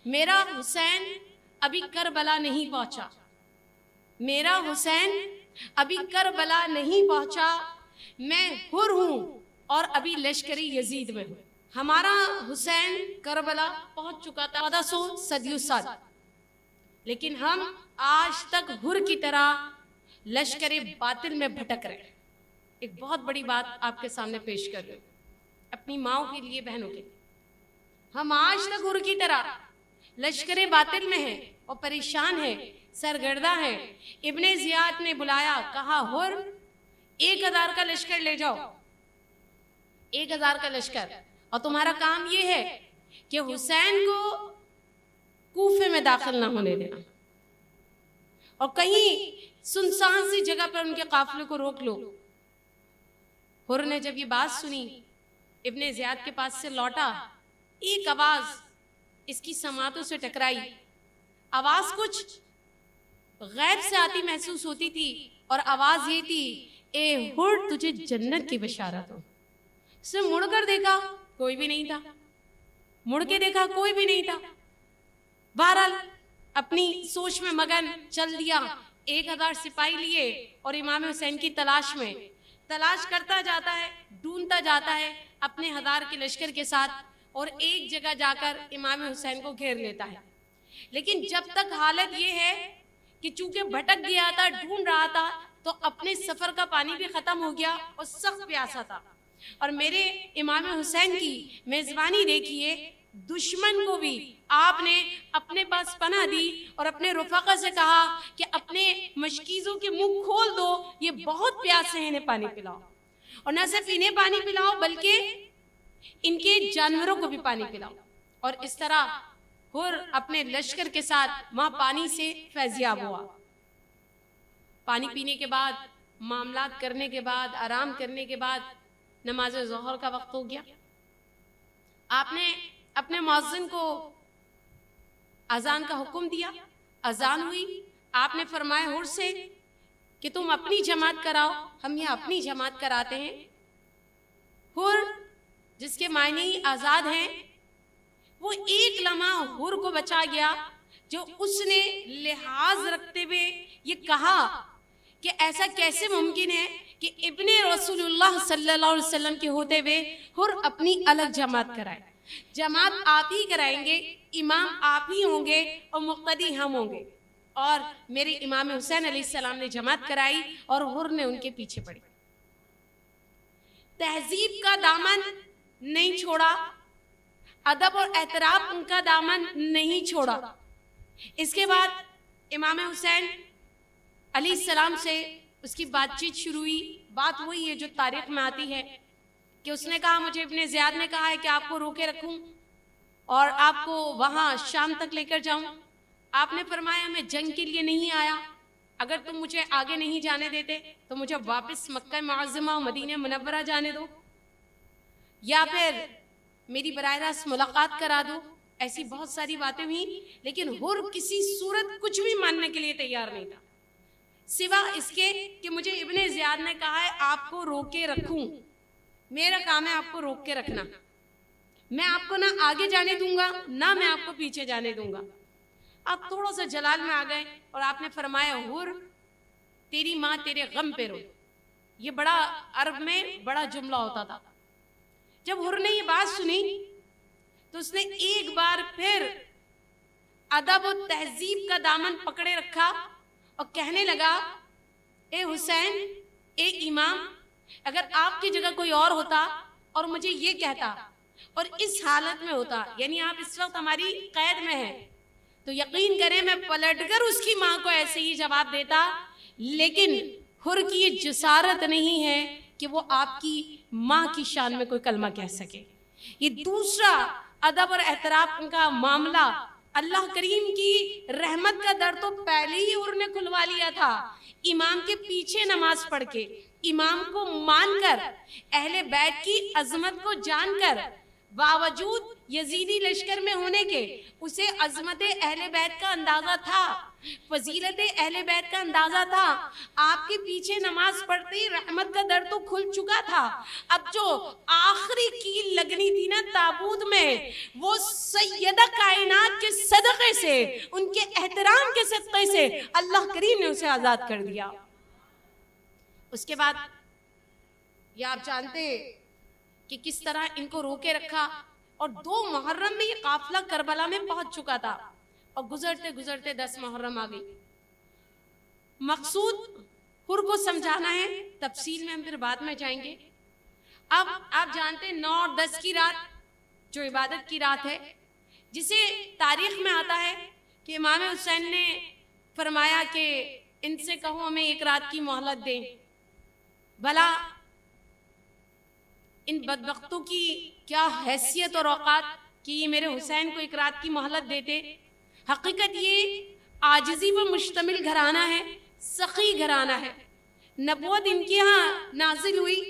میرا حسین ابھی کربلا نہیں پہنچا، میرا حسین ابھی کربلا نہیں پہنچا، میں حر ہوں اور ابھی لشکری یزید میں ہوں۔ ہمارا حسین کربلا پہنچ چکا تھا 1400 صدیوں سال، لیکن ہم آج تک حر کی طرح لشکر باطل میں بھٹک رہے ہیں۔ ایک بہت بڑی بات آپ کے سامنے پیش کر رہے ہیں، اپنی ماؤں کے لیے، بہنوں کے لیے۔ ہم آج تک حر کی طرح لشکر باطل میں ہیں اور پریشان ہیں، سرگردہ ہیں۔ ابن زیاد نے بلایا، کہا حر 1000 کا لشکر لے جاؤ، 1000 کا لشکر، اور تمہارا کام یہ ہے کہ حسین کو کوفے میں داخل نہ ہونے دینا، اور کہیں سنسان سی جگہ پر ان کے قافلے کو روک لو۔ حر نے جب یہ بات سنی، ابن زیاد کے پاس سے لوٹا، ایک آواز اس کی سماعتوں سے ٹکرائی۔ آواز کچھ غیب سے آتی محسوس ہوتی تھی، اور آواز یہ تھی، اے حر تجھے جنت کی بشارت ہو۔ اس نے مڑ کر دیکھا، کوئی بھی نہیں تھا، مڑ کے دیکھا، کوئی بھی نہیں تھا۔ بہرحال اپنی سوچ میں مگن چل دیا، 1000 سپاہی لیے اور امام حسین کی تلاش میں، تلاش کرتا جاتا ہے، ڈھونڈتا جاتا ہے اپنے 1000 کے لشکر کے ساتھ، اور ایک جگہ جا کر امام حسین کو گھیر لیتا ہے۔ لیکن جب تک حالت یہ ہے کہ چونکہ بھٹک گیا تھا، ڈھونڈ رہا تھا، تو اپنے سفر کا پانی بھی ختم ہو گیا اور سخت پیاسا تھا، اور میرے امام حسین کی میزبانی دیکھیے، دشمن کو بھی آپ نے اپنے پاس پناہ دی اور اپنے رفقا سے کہا کہ اپنے مشکیزوں کے منہ کھول دو، یہ بہت پیاسے ہیں، انہیں پانی پلاؤ، اور نہ صرف انہیں پانی پلاؤ بلکہ ان کے جانوروں کو بھی پانی پلاؤ۔ اور اس طرح حر اپنے لشکر کے ساتھ وہاں پانی سے فیضیاب ہوا۔ پانی پینے کے بعد، معاملات کرنے کے بعد، آرام کرنے کے بعد نماز ظہر کا وقت ہو گیا۔ آپ نے اپنے مؤذن کو اذان کا حکم دیا، اذان ہوئی، آپ نے فرمایا حر سے کہ تم اپنی جماعت کراؤ، ہم یہ اپنی جماعت کراتے ہیں۔ حر جس کے معنی ہی آزاد ہیں، وہ ایک لمحہ حر کو بچا گیا، جو اس نے لحاظ رکھتے ہوئے یہ کہا کہ ایسا کیسے ممکن ہے کہ ابن رسول اللہ صلی اللہ علیہ وسلم کے ہوتے ہوئے حر اپنی الگ جماعت کرائے۔ جماعت آپ ہی کرائیں گے، امام آپ ہی ہوں گے اور مقتدی ہم ہوں گے۔ اور میرے امام حسین علیہ السلام نے جماعت کرائی اور حر نے ان کے پیچھے پڑی۔ تہذیب کا دامن نہیں چھوڑا، ادب اور احترام ان کا دامن نہیں چھوڑا۔ اس کے بعد امام حسین علیہ السلام سے اس کی بات چیت شروع ہوئی۔ بات وہی ہے جو تاریخ میں آتی ہے کہ اس نے کہا، مجھے ابن زیاد نے کہا ہے کہ آپ کو روکے رکھوں اور آپ کو وہاں شام تک لے کر جاؤں۔ آپ نے فرمایا، میں جنگ کے لیے نہیں آیا، اگر تم مجھے آگے نہیں جانے دیتے تو مجھے واپس مکہ معظمہ و مدینہ منورہ جانے دو، یا پھر میری براہ راست ملاقات کرا دو۔ ایسی بہت ساری باتیں ہوئیں، لیکن حر کسی صورت کچھ بھی ماننے کے لیے تیار نہیں تھا، سوا اس کے کہ مجھے ابن زیاد نے کہا ہے آپ کو روکے رکھوں، میرا کام ہے آپ کو روک کے رکھنا، میں آپ کو نہ آگے جانے دوں گا نہ میں آپ کو پیچھے جانے دوں گا۔ آپ تھوڑا سا جلال میں آ گئے اور آپ نے فرمایا، حر تیری ماں تیرے غم پہ رو۔ یہ بڑا عرب میں بڑا جملہ ہوتا تھا۔ جب حر نے یہ بات سنی تو اس نے ایک بار پھر ادب و تہذیب کا دامن پکڑے رکھا اور کہنے لگا، اے حسین، اے امام، اگر آپ کی جگہ کوئی اور ہوتا اور مجھے یہ کہتا اور اس حالت میں ہوتا، یعنی آپ اس وقت ہماری قید میں ہیں، تو یقین کریں میں پلٹ کر اس کی ماں کو ایسے ہی جواب دیتا۔ لیکن حر کی یہ جسارت نہیں ہے کہ وہ آپ کی ماں کی شان میں کوئی کلمہ کہہ سکے۔ یہ دوسرا ادب اور احترام کا معاملہ، اللہ کریم کی رحمت کا در تو پہلے ہی حر نے کھلوا لیا تھا۔ امام کے پیچھے نماز پڑھ کے، امام کو مان کر، اہل بیت کی عظمت کو جان کر، باوجود یزیدی لشکر میں ہونے کے اسے عظمت اہل بیت کا اندازہ تھا، فضیلت اہل بیت کا اندازہ تھا. آپ کے پیچھے نماز پڑھتے ہی رحمت کا در تو کھل چکا تھا. اب جو آخری کیل لگنی تھی نا تابوت میں، وہ سیدہ کائنات کے صدقے سے، ان کے احترام کے صدقے سے اللہ کریم نے اسے آزاد کر دیا. اس کے بعد یہ آپ جانتے ہیں کہ کس طرح ان کو روکے رکھا، اور 2 محرم میں یہ قافلہ کربلا میں پہنچ چکا تھا، اور گزرتے گزرتے 10 محرم آ گئی. مقصود حر کو سمجھانا ہے، تفصیل میں ہم پھر بعد میں جائیں گے. اب آپ جانتے ہیں 9 اور 10 کی رات جو عبادت کی رات ہے، جسے تاریخ میں آتا ہے کہ امام حسین نے فرمایا کہ ان سے کہو ہمیں 1 رات کی مہلت دیں. بھلا ان بدبختوں کی کیا حیثیت اور اوقات کہ یہ میرے حسین کو 1 رات کی مہلت دیتے. حقیقت یہ عاجزی پر مشتمل گھرانہ ہے، سخی گھرانہ ہے. نبوت ان کے ہاں نازل ہوئی،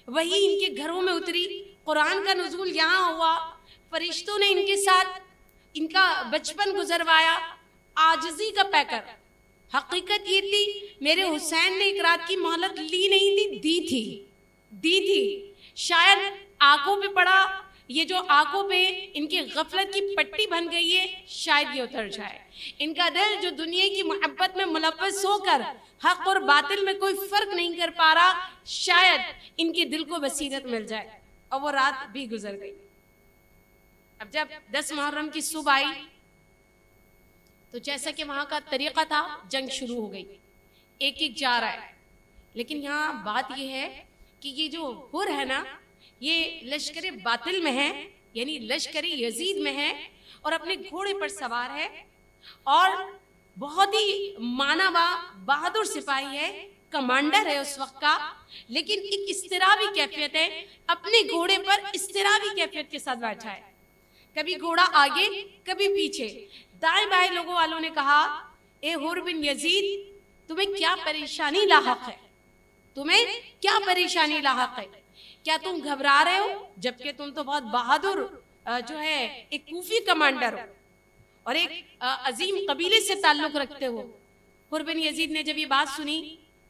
وہی ان کے گھروں میں اتری، قرآن کا نزول یہاں ہوا، فرشتوں نے ان کے ساتھ ان کا بچپن گزروایا، عاجزی کا پیکر. حقیقت یہ تھی میرے حسین نے 1 رات کی مہلت لی نہیں تھی، دی تھی. شاید آنکھوں پہ پڑا، یہ جو آنکھوں پہ ان کی غفلت کی پٹی بن گئی ہے، شاید یہ اتر جائے. ان کا دل جو دنیا کی محبت میں ملوث ہو کر حق اور باطل میں کوئی فرق نہیں کر پا رہا، شاید ان کے دل کو بصیرت مل جائے. اور وہ رات بھی گزر گئی. اب جب 10 محرم کی صبح آئی تو جیسا کہ وہاں کا طریقہ تھا، جنگ شروع ہو گئی. ایک جا رہا ہے. لیکن یہاں بات یہ ہے کہ یہ جو حر ہے نا، یہ لشکر باطل میں ہے، یعنی لشکر یزید میں ہے، اور اپنے گھوڑے پر سوار ہے، اور بہت ہی مانوا بہادر سپاہی ہے، کمانڈر ہے اس وقت کا. لیکن ایک اضطرابی کیفیت ہے، اپنے گھوڑے پر اضطرابی کیفیت کے ساتھ بیٹھا ہے. کبھی گھوڑا آگے، کبھی پیچھے. دائیں بائیں لوگوں والوں نے کہا، اے حر بن یزید، تمہیں کیا پریشانی لاحق ہے؟ تمہیں کیا پریشانی لاحق ہے؟ کیا تم گھبرا رہے ہو؟ جبکہ تم تو بہت بہادر جو ہے ایک کوفی کمانڈر ہو اور ایک عظیم قبیلے سے تعلق رکھتے ہو. حر بن یزید نے جب یہ بات سنی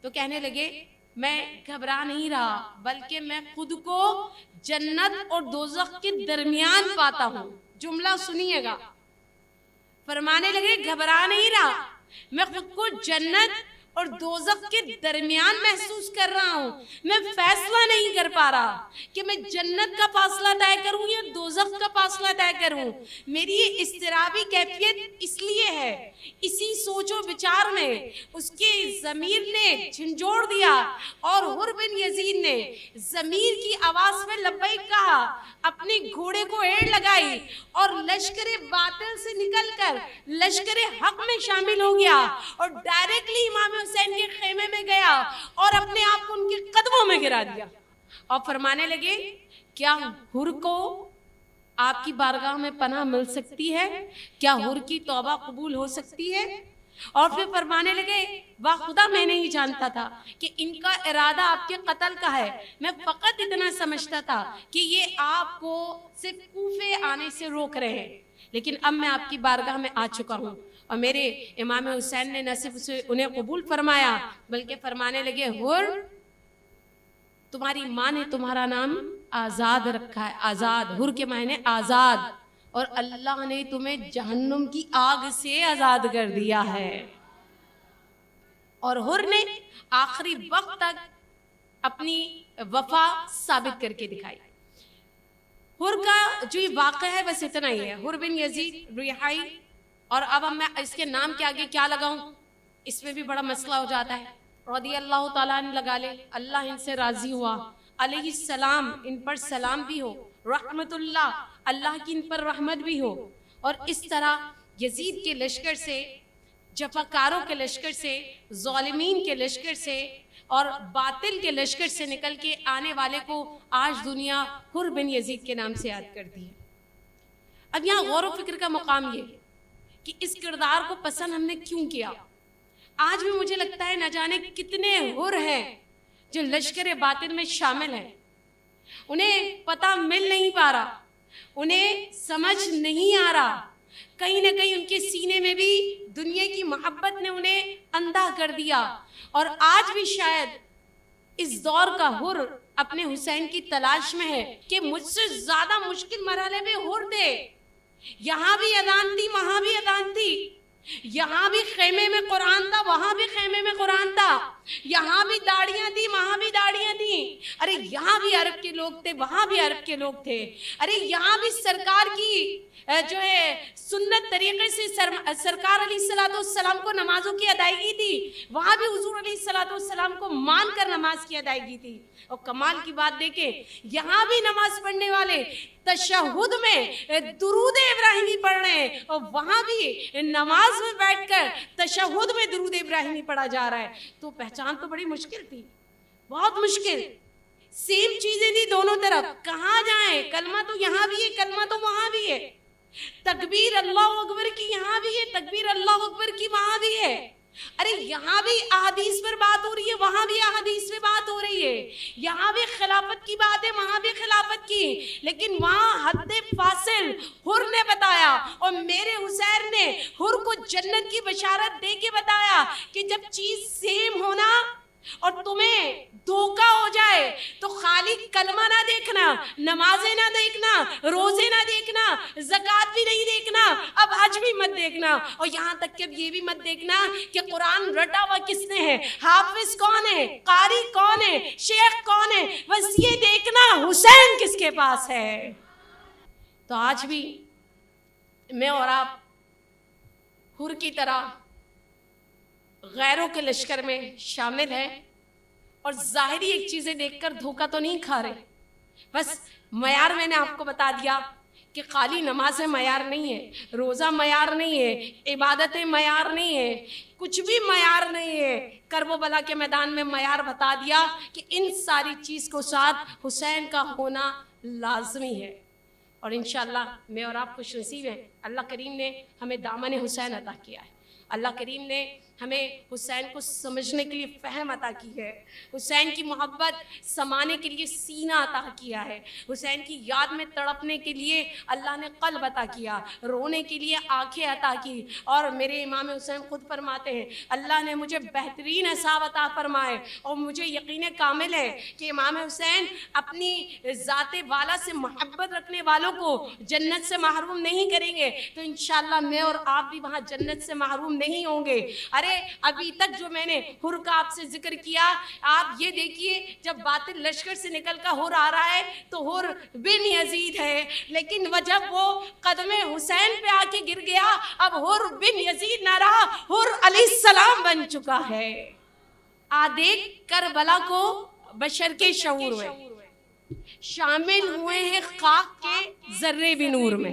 تو کہنے لگے، میں گھبرا نہیں رہا، بلکہ میں خود کو جنت اور دوزخ کے درمیان پاتا ہوں. جملہ سنیے گا. فرمانے لگے گھبرا نہیں رہا، میں خود کو جنت اور دوزخ کے درمیان محسوس کر رہا ہوں. میں فیصلہ نہیں کر پا رہا کہ میں جنت کا فاصلہ طے کروں یا دوزخ کا فاصلہ طے کروں. میری یہ اضطرابی کیفیت اس لیے ہے. اسی سوچ و بچار میں اس کے ضمیر نے جھنجھوڑ دیا، اور حر بن یزید نے ضمیر کی آواز میں لبیک کہا، اپنے گھوڑے کو ایڑ لگائی، اور لشکر باطل سے نکل کر لشکر حق میں شامل ہو گیا، اور ڈائریکٹلی امام حسین کے خیمے میں گیا اور اپنے آپ کو ان کے قدموں میں گرا دیا. اور فرمانے لگے، کیا حر کو آپ کی بارگاہ میں پناہ مل سکتی ہے؟ کیا حر کی توبہ قبول ہو سکتی ہے؟ اور پھر فرمانے لگے، واہ خدا، میں نہیں جانتا تھا کہ ان کا ارادہ آپ کے قتل کا ہے. میں فقط اتنا سمجھتا تھا کہ یہ آپ کو صرف کوفے آنے سے روک رہے ہیں، لیکن اب میں آپ کی بارگاہ میں آ چکا ہوں. اور میرے امام حسین نے نہ صرف انہیں قبول فرمایا، بلکہ فرمانے لگے، حر، تمہاری ماں نے تمہارا نام آزاد رکھا ہے. آزاد، حر کے معنی آزاد، اور اللہ نے تمہیں جہنم کی آگ سے آزاد کر دیا ہے. اور حر نے آخری وقت تک اپنی وفا ثابت کر کے دکھائی. حر کا جو یہ واقعہ ہے بس اتنا ہی ہے. حر بن یزید رہائی. اور اب میں اس کے نام کے آگے کیا لگاؤں، اس میں بھی بڑا مسئلہ ہو جاتا ہے. رضی اللہ تعالیٰ عنہ لگا لے، اللہ ان سے راضی ہوا، علیہ السلام، ان پر سلام بھی ہو، رحمت اللہ، اللہ کی ان پر رحمت بھی ہو. اور اس طرح یزید کے لشکر سے، جفاکاروں کے لشکر سے، ظالمین کے لشکر سے اور باطل کے لشکر سے نکل کے آنے والے کو آج دنیا حر بن یزید کے نام سے یاد کرتی ہے. اب یہاں غور و فکر کا مقام یہ ہے کہ اس کردار کو پسند ہم نے کیوں کیا. آج بھی مجھے لگتا ہے نہ جانے کتنے حر ہیں جو لشکر باطل میں شامل ہیں، انہیں پتہ مل نہیں پا رہا، انہیں سمجھ نہیں آ رہا، کہیں نہ کہیں ان کے سینے میں بھی دنیا کی محبت نے انہیں اندھا کر دیا، اور آج بھی شاید اس دور کا حر اپنے حسین کی تلاش میں ہے کہ مجھ سے زیادہ مشکل مرحلے میں حر دے، یہاں بھی اذان تھی وہاں بھی اذان تھی، یہاں بھی خیمے میں قرآن تھا وہاں بھی خیمے میں قرآن تھا، یہاں بھی داڑیاں تھی وہاں بھی داڑیاں تھیں، ارے یہاں بھی عرب کے لوگ تھے وہاں بھی عرب کے لوگ تھے، ارے یہاں بھی سرکار کی جو ہے سنت طریقے سے سرکار علیہ السلام کو نمازوں کی ادائیگی تھی، وہاں بھی حضور علیہ السلام کو مان کر نماز کی ادائیگی تھی۔ اور کمال کی بات دیکھیں، یہاں بھی نماز پڑھنے والے تشہد میں درود ابراہیمی پڑھ رہے ہیں، اور وہاں بھی نماز میں بیٹھ کر تشہد میں درود ابراہیمی پڑھا جا رہا ہے۔ تو پہچان تو بڑی مشکل تھی، بہت مشکل، سیم چیزیں تھی دونوں طرف، کہاں جائیں؟ کلمہ تو یہاں بھی ہے کلمہ تو وہاں بھی ہے، تکبیر اللہ اکبر کی یہاں بھی ہے تکبیر اللہ اکبر کی وہاں بھی ہے، ارے یہاں بھی احادیث پر بات ہو رہی ہے وہاں بھی احادیث پہ بات ہو رہی ہے، یہاں بھی خلافت کی بات ہے وہاں بھی خلافت کی، لیکن وہاں حد فاصل حر نے بتایا، اور میرے حسین نے حر کو جنت کی بشارت دے کے بتایا کہ جب چیز سیم ہونا اور تمہیں دھوکہ ہو جائے تو خالی کلمہ نہ دیکھنا، نمازیں نہ دیکھنا، روزے نہ دیکھنا، زکوٰۃ بھی نہیں دیکھنا، اب حج بھی مت دیکھنا، اور یہاں تک کہ اب یہ بھی مت دیکھنا کہ قرآن رٹا ہوا کس نے ہے، حافظ کون ہے، قاری کون ہے، شیخ کون ہے، بس یہ دیکھنا حسین کس کے پاس ہے۔ تو آج بھی میں اور آپ حر کی طرح غیروں کے لشکر میں شامل ہیں، اور ظاہری ایک چیزیں دیکھ کر دھوکہ تو نہیں کھا رہے، بس معیار میں نے آپ کو بتا دیا کہ خالی نمازیں معیار نہیں ہے، روزہ معیار نہیں ہے، عبادتیں معیار نہیں ہے، کچھ بھی معیار نہیں ہے، کربلا کے میدان میں معیار بتا دیا کہ ان ساری چیز کو ساتھ حسین کا ہونا لازمی ہے۔ اور انشاءاللہ میں اور آپ خوش نصیب ہیں، اللہ کریم نے ہمیں دامن حسین عطا کیا ہے، اللہ کریم نے ہمیں حسین کو سمجھنے کے لیے فہم عطا کی ہے، حسین کی محبت سمانے کے لیے سینہ عطا کیا ہے، حسین کی یاد میں تڑپنے کے لیے اللہ نے قلب عطا کیا، رونے کے لیے آنکھیں عطا کی، اور میرے امام حسین خود فرماتے ہیں اللہ نے مجھے بہترین اصحاب عطا فرمائے، اور مجھے یقین کامل ہے کہ امام حسین اپنی ذات والا سے محبت رکھنے والوں کو جنت سے محروم نہیں کریں گے، تو انشاءاللہ میں اور آپ بھی وہاں جنت سے محروم نہیں ہوں گے۔ ارے ابھی تک جو میں نے حر کا آپ سے ذکر کیا، آپ یہ دیکھیے جب باطل لشکر سے نکل کر حر آ رہا ہے تو حر بن یزید ہے، لیکن جب وہ قدم حسین پہ آ کے گر گیا اب حر بن یزید نہ رہا، حر علیہ السلام بن چکا ہے۔ دیکھ کربلا کو بشر کے شعور میں شامل ہوئے ہیں خاک کے ذرے بھی نور میں۔